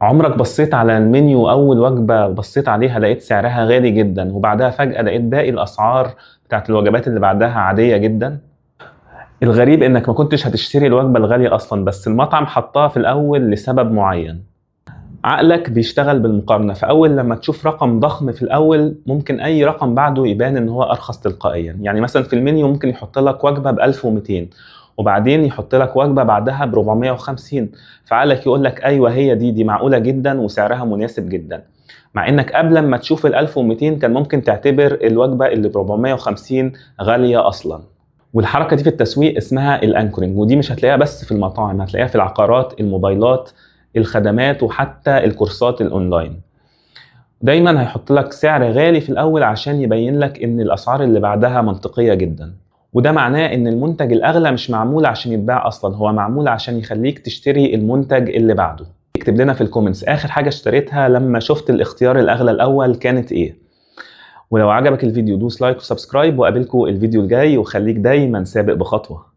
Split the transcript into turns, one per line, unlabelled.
عمرك بصيت على المنيو أول وجبة بصيت عليها لقيت سعرها غالي جدا وبعدها فجأة لقيت باقي الأسعار بتاعت الوجبات اللي بعدها عادية جدا؟ الغريب إنك ما كنتش هتشتري الوجبة الغالية أصلا، بس المطعم حطها في الأول لسبب معين. عقلك بيشتغل بالمقارنة، فأول لما تشوف رقم ضخم في الأول ممكن أي رقم بعده يبان إن هو أرخص تلقائيا. يعني مثلا في المنيو ممكن يحط لك وجبة ب 1200 وبعدين يحط لك وجبة بعدها ب 450، فعقلك يقول لك أيوة هي دي معقولة جدا وسعرها مناسب جدا، مع إنك قبل ما تشوف ال 1200 كان ممكن تعتبر الوجبة اللي ب 450 غالية أصلا. والحركة دي في التسويق اسمها الانكورنج، ودي مش هتلاقيها بس في المطاعم، هتلاقيها في العقارات، الموبايلات، الخدمات، وحتى الكورسات الاونلاين. دايما هيحط لك سعر غالي في الاول عشان يبين لك ان الاسعار اللي بعدها منطقية جدا، وده معناه ان المنتج الاغلى مش معمول عشان يتباع اصلا، هو معمول عشان يخليك تشتري المنتج اللي بعده. اكتب لنا في الكومنتس اخر حاجة اشتريتها لما شفت الاختيار الاغلى الاول كانت ايه. ولو عجبك الفيديو دوس لايك وسبسكرايب، وقابلكم الفيديو الجاي، وخليك دايما سابق بخطوة.